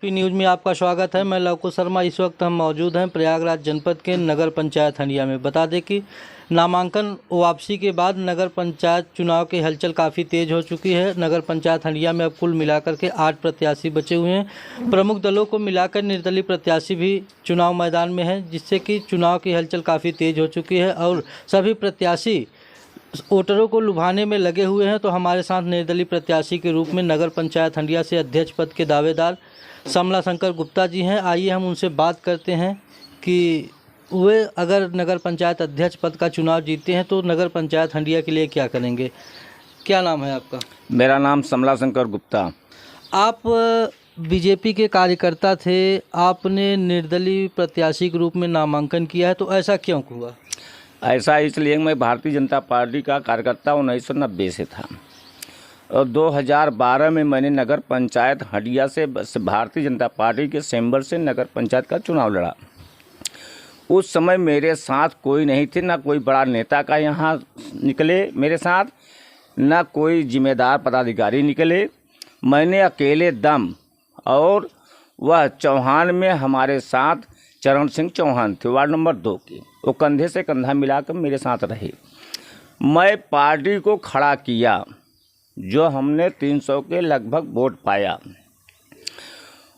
P news में आपका स्वागत है। मैं लवकुश शर्मा। इस वक्त हम मौजूद हैं प्रयागराज जनपद के नगर पंचायत हंडिया में। बता दें कि नामांकन वापसी के बाद नगर पंचायत चुनाव की हलचल काफ़ी तेज़ हो चुकी है। नगर पंचायत हंडिया में अब कुल मिलाकर के 8 प्रत्याशी बचे हुए हैं। प्रमुख दलों को मिलाकर निर्दलीय प्रत्याशी भी चुनाव मैदान में हैं, जिससे कि चुनाव की हलचल काफ़ी तेज़ हो चुकी है और सभी प्रत्याशी वोटरों को लुभाने में लगे हुए हैं। तो हमारे साथ निर्दलीय प्रत्याशी के रूप में नगर पंचायत हंडिया से अध्यक्ष पद के दावेदार समला शंकर गुप्ता जी हैं। आइए हम उनसे बात करते हैं कि वे अगर नगर पंचायत अध्यक्ष पद का चुनाव जीतते हैं तो नगर पंचायत हंडिया के लिए क्या करेंगे। क्या नाम है आपका? मेरा नाम समला शंकर गुप्ता। आप बीजेपी के कार्यकर्ता थे, आपने निर्दलीय प्रत्याशी के रूप में नामांकन किया है, तो ऐसा क्यों हुआ? ऐसा इसलिए मैं भारतीय जनता पार्टी का कार्यकर्ता 1990 से था और 2012 में मैंने नगर पंचायत हंडिया से भारतीय जनता पार्टी के चैम्बर से नगर पंचायत का चुनाव लड़ा। उस समय मेरे साथ कोई नहीं थे, ना कोई बड़ा नेता का यहाँ निकले मेरे साथ, ना कोई जिम्मेदार पदाधिकारी निकले। मैंने अकेले दम, और वह चौहान में हमारे साथ चरण सिंह चौहान थे, वार्ड नंबर 2 के। वो कंधे से कंधा मिलाकर मेरे साथ रहे। मैं पार्टी को खड़ा किया, जो हमने 300 के लगभग वोट पाया।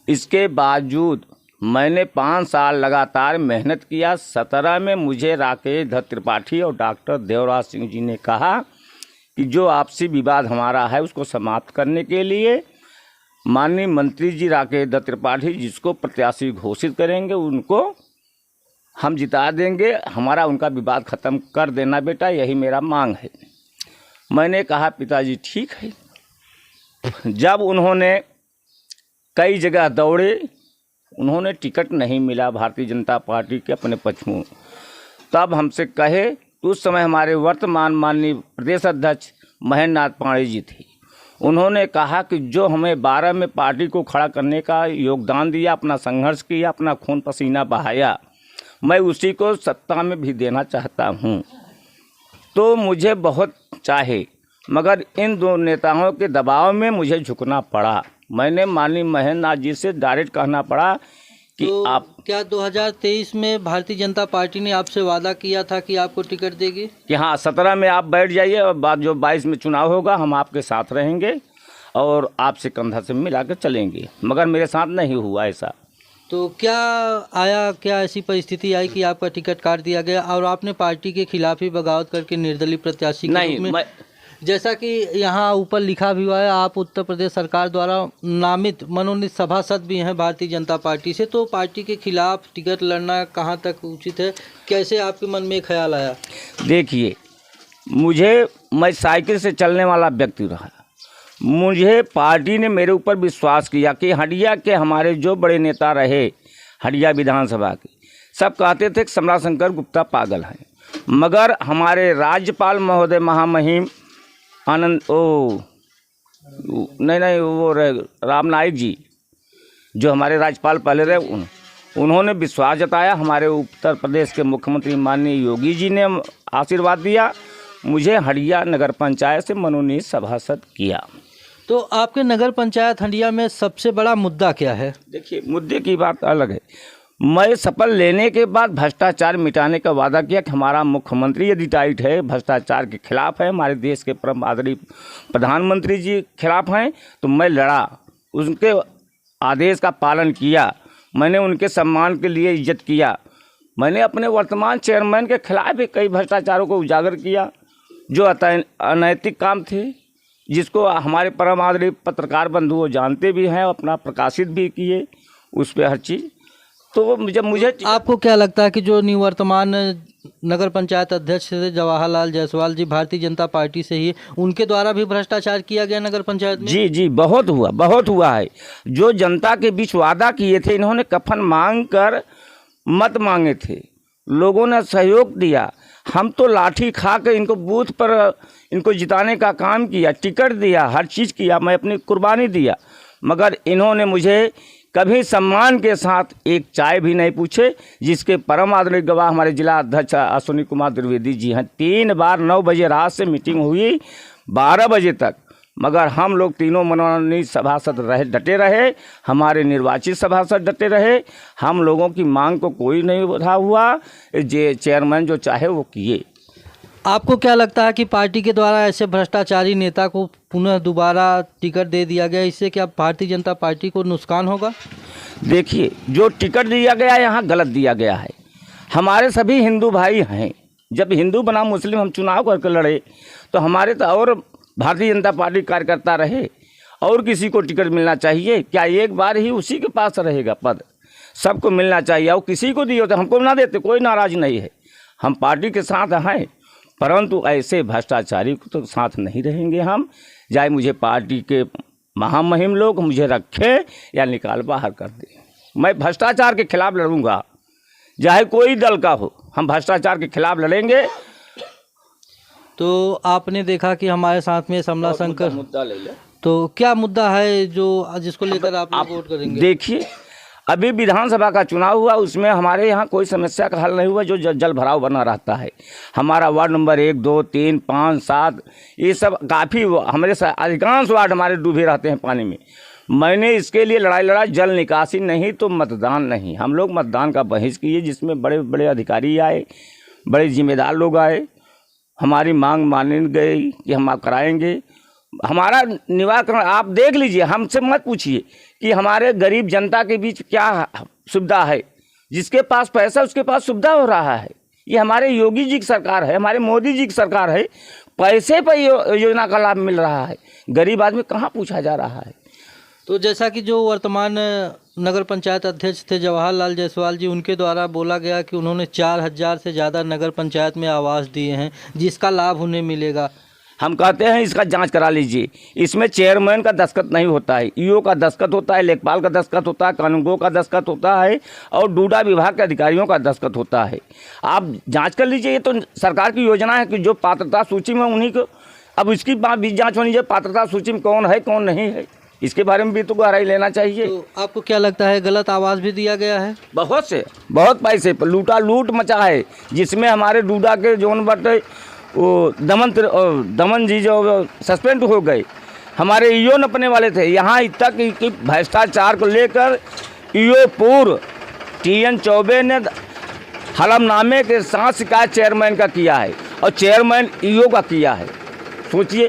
इसके बावजूद मैंने 5 साल लगातार मेहनत किया। 17 में मुझे राकेश दत्त त्रिपाठी और डॉक्टर देवराज सिंह जी ने कहा कि जो आपसी विवाद हमारा है उसको समाप्त करने के लिए माननीय मंत्री जी राकेश दत्त त्रिपाठी जिसको प्रत्याशी घोषित करेंगे उनको हम जिता देंगे। हमारा उनका विवाद ख़त्म कर देना बेटा, यही मेरा मांग है। मैंने कहा पिताजी ठीक है। जब उन्होंने कई जगह दौड़े, उन्होंने टिकट नहीं मिला भारतीय जनता पार्टी के अपने पक्ष में, तब हमसे कहे, उस समय हमारे वर्तमान माननीय प्रदेश अध्यक्ष महेंद्र नाथ पांडे जी थे। उन्होंने कहा कि जो हमें 12 में पार्टी को खड़ा करने का योगदान दिया, अपना संघर्ष किया, अपना खून पसीना बहाया, मैं उसी को सत्ता में भी देना चाहता हूँ। तो मुझे बहुत चाहे, मगर इन दो नेताओं के दबाव में मुझे झुकना पड़ा। मैंने माननीय महेंद्र नाथ जी से डायरेक्ट कहना पड़ा कि तो आप क्या 2023 में भारतीय जनता पार्टी ने आपसे वादा किया था कि आपको टिकट देगी? कि हाँ 17 में आप बैठ जाइए और बाद जो 22 में चुनाव होगा हम आपके साथ रहेंगे और आपसे कंधा से मिला कर चलेंगे, मगर मेरे साथ नहीं हुआ ऐसा। तो क्या आया, क्या ऐसी परिस्थिति आई कि आपका टिकट काट दिया गया और आपने पार्टी के खिलाफ ही बगावत करके निर्दलीय प्रत्याशी के रूप में, जैसा कि यहाँ ऊपर लिखा भी हुआ है, आप उत्तर प्रदेश सरकार द्वारा नामित मनोनीत सभासद भी हैं भारतीय जनता पार्टी से, तो पार्टी के खिलाफ टिकट लड़ना कहाँ तक उचित है? कैसे आपके मन में ख्याल आया? देखिए, मैं साइकिल से चलने वाला व्यक्ति रहा। मुझे पार्टी ने मेरे ऊपर विश्वास किया कि हंडिया के हमारे जो बड़े नेता रहे हंडिया विधानसभा के, सब कहते थे कि समला शंकर गुप्ता पागल हैं, मगर हमारे राज्यपाल महोदय महामहिम आनंद राम नाईक जी, जो हमारे राज्यपाल पहले रहे, उन्होंने विश्वास जताया। हमारे उत्तर प्रदेश के मुख्यमंत्री माननीय योगी जी ने आशीर्वाद दिया, मुझे हंडिया नगर पंचायत से मनोनीत सभासद किया। तो आपके नगर पंचायत हंडिया में सबसे बड़ा मुद्दा क्या है? देखिए, मुद्दे की बात अलग है। मैं शपथ लेने के बाद भ्रष्टाचार मिटाने का वादा किया कि हमारा मुख्यमंत्री यदि टाइट है, भ्रष्टाचार के खिलाफ है, हमारे देश के परम आदरणीय प्रधानमंत्री जी खिलाफ हैं, तो मैं लड़ा, उनके आदेश का पालन किया। मैंने उनके सम्मान के लिए इज्जत किया। मैंने अपने वर्तमान चेयरमैन के खिलाफ भी कई भ्रष्टाचारों को उजागर किया, जो अनैतिक काम थे, जिसको हमारे परम आदरणीय पत्रकार बंधु जानते भी हैं, अपना प्रकाशित भी किए उस पर हर चीज़। तो जब मुझे आपको क्या लगता है कि जो निवर्तमान नगर पंचायत अध्यक्ष थे जवाहरलाल जायसवाल जी भारतीय जनता पार्टी से ही, उनके द्वारा भी भ्रष्टाचार किया गया नगर पंचायत में? जी, बहुत हुआ है। जो जनता के बीच वादा किए थे, इन्होंने कफन मांग कर मत मांगे थे, लोगों ने सहयोग दिया। हम तो लाठी खा कर इनको बूथ पर इनको जिताने का काम किया, टिकट दिया, हर चीज़ किया, मैं अपनी कुर्बानी दिया, मगर इन्होंने मुझे कभी सम्मान के साथ एक चाय भी नहीं पूछे, जिसके परम आदरणीय गवाह हमारे जिला अध्यक्ष अश्विनी कुमार द्विवेदी जी हैं। 3 बार 9 बजे रात से मीटिंग हुई, 12 बजे तक मगर हम लोग तीनों मनोनीत सभासद डटे रहे, हमारे निर्वाचित सभासद डटे रहे। हम लोगों की मांग को कोई नहीं उठा हुआ। जे चेयरमैन जो चाहे वो किए। आपको क्या लगता है कि पार्टी के द्वारा ऐसे भ्रष्टाचारी नेता को पुनः दोबारा टिकट दे दिया गया, इससे क्या भारतीय जनता पार्टी को नुकसान होगा? देखिए, जो टिकट दिया गया है यहाँ गलत दिया गया है। हमारे सभी हिंदू भाई हैं। जब हिंदू बनाम मुस्लिम हम चुनाव करके लड़े तो हमारे तो और भारतीय जनता पार्टी कार्यकर्ता रहे, और किसी को टिकट मिलना चाहिए क्या? एक बार ही उसी के पास रहेगा पद, सबको मिलना चाहिए। और किसी को दिए तो हमको ना देते, कोई नाराज नहीं है। हम पार्टी के साथ हैं, परंतु ऐसे भ्रष्टाचारी को तो साथ नहीं रहेंगे हम। चाहे मुझे पार्टी के महामहिम लोग मुझे रखे या निकाल बाहर कर दे, मैं भ्रष्टाचार के खिलाफ लड़ूंगा, चाहे कोई दल का हो। हम भ्रष्टाचार के खिलाफ लड़ेंगे। तो आपने देखा कि हमारे साथ में समला शंकर, मुद्दा ले ले। तो क्या मुद्दा है जो जिसको लेकर आप वोट करेंगे? देखिए, अभी विधानसभा का चुनाव हुआ, उसमें हमारे यहाँ कोई समस्या का हल नहीं हुआ। जो जल भराव बना रहता है, हमारा वार्ड नंबर 1, 2, 3, 5, 7 ये सब काफ़ी, हमारे अधिकांश वार्ड हमारे डूबे रहते हैं पानी में। मैंने इसके लिए लड़ाई लड़ा, जल निकासी नहीं तो मतदान नहीं। हम लोग मतदान का बहिष् किए, जिसमें बड़े बड़े अधिकारी आए, बड़े जिम्मेदार लोग आए। हमारी मांग मान गई कि हम आप कराएंगे। हमारा निराकरण आप देख लीजिए, हमसे मत पूछिए कि हमारे गरीब जनता के बीच क्या सुविधा है। जिसके पास पैसा उसके पास सुविधा हो रहा है। ये हमारे योगी जी की सरकार है, हमारे मोदी जी की सरकार है। पैसे पर योजना का लाभ मिल रहा है, गरीब आदमी कहाँ पूछा जा रहा है। तो जैसा कि जो वर्तमान नगर पंचायत अध्यक्ष थे जवाहरलाल जायसवाल जी, उनके द्वारा बोला गया कि उन्होंने 4000 से ज़्यादा नगर पंचायत में आवास दिए हैं, जिसका लाभ उन्हें मिलेगा। हम कहते हैं इसका जांच करा लीजिए। इसमें चेयरमैन का दस्तखत नहीं होता है, ईओ का दस्तखत होता है, लेखपाल का दस्तखत होता है, कानूनगो का दस्तखत होता है, और डूडा विभाग के अधिकारियों का दस्तखत होता है। आप जांच कर लीजिए। ये तो सरकार की योजना है कि जो पात्रता सूची में उन्हीं को, अब इसकी भी जांच होनी चाहिए। पात्रता सूची में कौन है कौन नहीं है, इसके बारे में भी तो गहराई लेना चाहिए। तो आपको क्या लगता है गलत आवास भी दिया गया है? बहुत पैसे पर लूट मचा है, जिसमें हमारे डूडा के जोन बटे वो दमन जी जो सस्पेंड हो गए, हमारे ईओ नपने वाले थे। यहाँ तक कि भ्रष्टाचार को लेकर ईओ पूर्व TN चौबे ने हलफनामे के साथ शिकायत चेयरमैन का किया है, और चेयरमैन ईओ का किया है। सोचिए,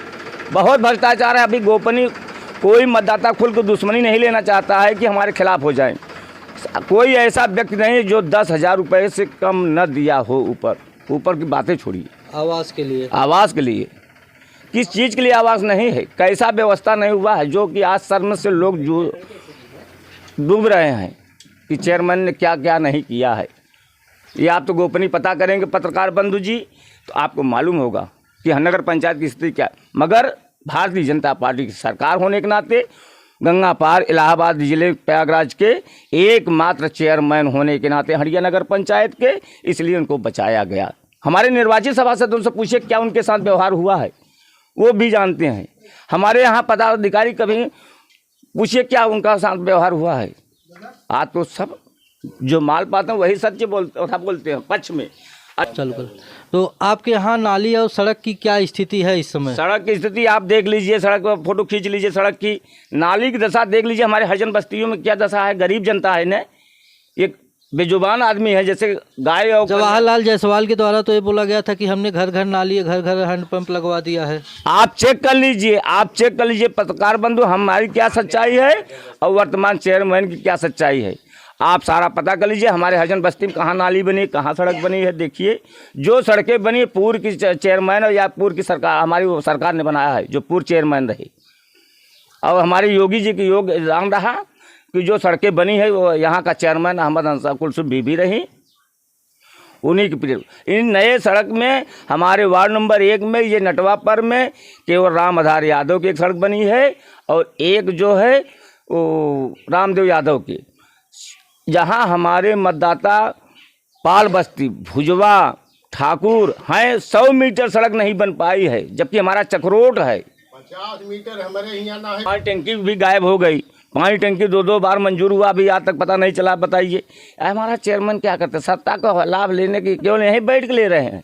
बहुत भ्रष्टाचार है। अभी गोपनीय कोई मतदाता खुल कर दुश्मनी नहीं लेना चाहता है कि हमारे खिलाफ हो जाए। कोई ऐसा व्यक्ति नहीं जो 10,000 रुपये से कम न दिया हो। ऊपर की बातें छोड़िए, आवास के लिए किस चीज़ के लिए आवास नहीं है, कैसा व्यवस्था नहीं हुआ है, जो कि आज शर्म से लोग जो डूब रहे हैं कि चेयरमैन ने क्या क्या नहीं किया है। ये आप तो गोपनीय पता करेंगे पत्रकार बंधु जी, तो आपको मालूम होगा कि नगर पंचायत की स्थिति क्या है। मगर भारतीय जनता पार्टी की सरकार होने के नाते, गंगा पार इलाहाबाद जिले प्रयागराज के एकमात्र चेयरमैन होने के नाते हंडिया नगर पंचायत के, इसलिए उनको बचाया गया। हमारे निर्वाचित सभासद उनसे पूछिए क्या उनके साथ व्यवहार हुआ है, वो भी जानते हैं। हमारे यहाँ पदाधिकारी कभी पूछिए क्या उनका साथ व्यवहार हुआ है। आज तो सब जो माल पाते हैं वही सच्चे बोलते हैं पक्ष में। चलो कर। तो आपके यहाँ नाली और सड़क की क्या स्थिति है इस समय? सड़क की स्थिति आप देख लीजिए, सड़क पर फोटो खींच लीजिए, सड़क की नाली की दशा देख लीजिए। हमारे हरिजन बस्तियों में क्या दशा है, गरीब जनता है ना, एक बेजुबान आदमी है, जैसे गाय। और जवाहरलाल जायसवाल के द्वारा तो ये बोला गया था कि हमने घर घर नाली, घर घर हैंडपंप लगवा दिया है। आप चेक कर लीजिए पत्रकार बंधु, हमारी क्या सच्चाई है और वर्तमान चेयरमैन की क्या सच्चाई है। आप सारा पता कर लीजिए। हमारे हरिजन बस्ती में कहाँ नाली बनी, कहाँ सड़क बनी है। देखिए, जो सड़कें बनी पूर्व की चेयरमैन या पूर्व की सरकार, हमारी वो सरकार ने बनाया है, जो पूर्व चेयरमैन रहे। और हमारे योगी जी की योगदान रहा कि जो सड़कें बनी है वो यहाँ का चेयरमैन अहमद अंसार कुलसुम बीबी रही, उन्हीं की पीरियड। इन नए सड़क में हमारे वार्ड नंबर 1 में ये नटवापर में केवल राम आधार यादव की एक सड़क बनी है, और एक जो है वो रामदेव यादव की। जहाँ हमारे मतदाता पाल बस्ती, भुजवा, ठाकुर हैं, 100 मीटर सड़क नहीं बन पाई है, जबकि हमारा चक्रोट है 50 मीटर हमारे यहाँ ना है। पानी टंकी भी गायब हो गई। पानी टंकी 2-2 बार मंजूर हुआ, अभी आज तक पता नहीं चला। बताइए हमारा चेयरमैन क्या करते, सत्ता का लाभ लेने की केवल यहीं बैठ के ले रहे हैं।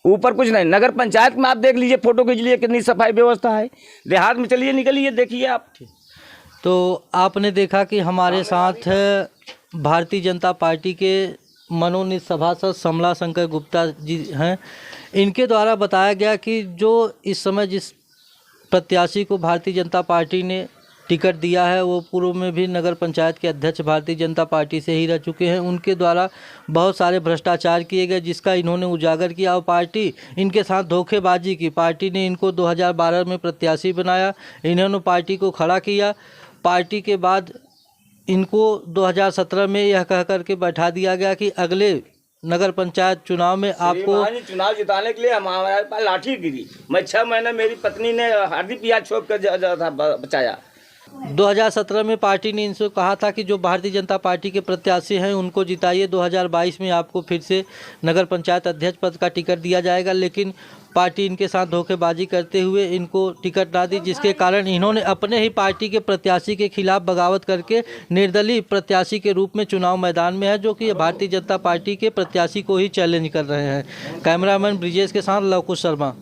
ऊपर कुछ नहीं। नगर पंचायत में आप देख लीजिए, फोटो खींच लीजिए, कितनी सफाई व्यवस्था है। देहात में चलिए, निकलिए, देखिए आप। तो आपने देखा कि हमारे साथ भारतीय जनता पार्टी के मनोनीत सभासद समला शंकर गुप्ता जी हैं। इनके द्वारा बताया गया कि जो इस समय जिस प्रत्याशी को भारतीय जनता पार्टी ने टिकट दिया है वो पूर्व में भी नगर पंचायत के अध्यक्ष भारतीय जनता पार्टी से ही रह चुके हैं। उनके द्वारा बहुत सारे भ्रष्टाचार किए गए जिसका इन्होंने उजागर किया और पार्टी इनके साथ धोखेबाजी की। पार्टी ने इनको 2012 में प्रत्याशी बनाया, इन्होंने पार्टी को खड़ा किया। पार्टी के बाद इनको 2017 में यह कह कर के बैठा दिया गया कि अगले नगर पंचायत चुनाव में आपको चुनाव जिताने के लिए हमारे पास लाठी गिरी। मैं 6 महीने मेरी पत्नी ने हल्दी प्याज छोप कर बचाया। 2017 में पार्टी ने इनसे कहा था कि जो भारतीय जनता पार्टी के प्रत्याशी हैं उनको जिताइए, 2022 में आपको फिर से नगर पंचायत अध्यक्ष पद का टिकट दिया जाएगा। लेकिन पार्टी इनके साथ धोखेबाजी करते हुए इनको टिकट ना दी, जिसके कारण इन्होंने अपने ही पार्टी के प्रत्याशी के खिलाफ बगावत करके निर्दलीय प्रत्याशी के रूप में चुनाव मैदान में है, जो कि भारतीय जनता पार्टी के प्रत्याशी को ही चैलेंज कर रहे हैं। कैमरामैन ब्रिजेश के साथ लवकुश शर्मा।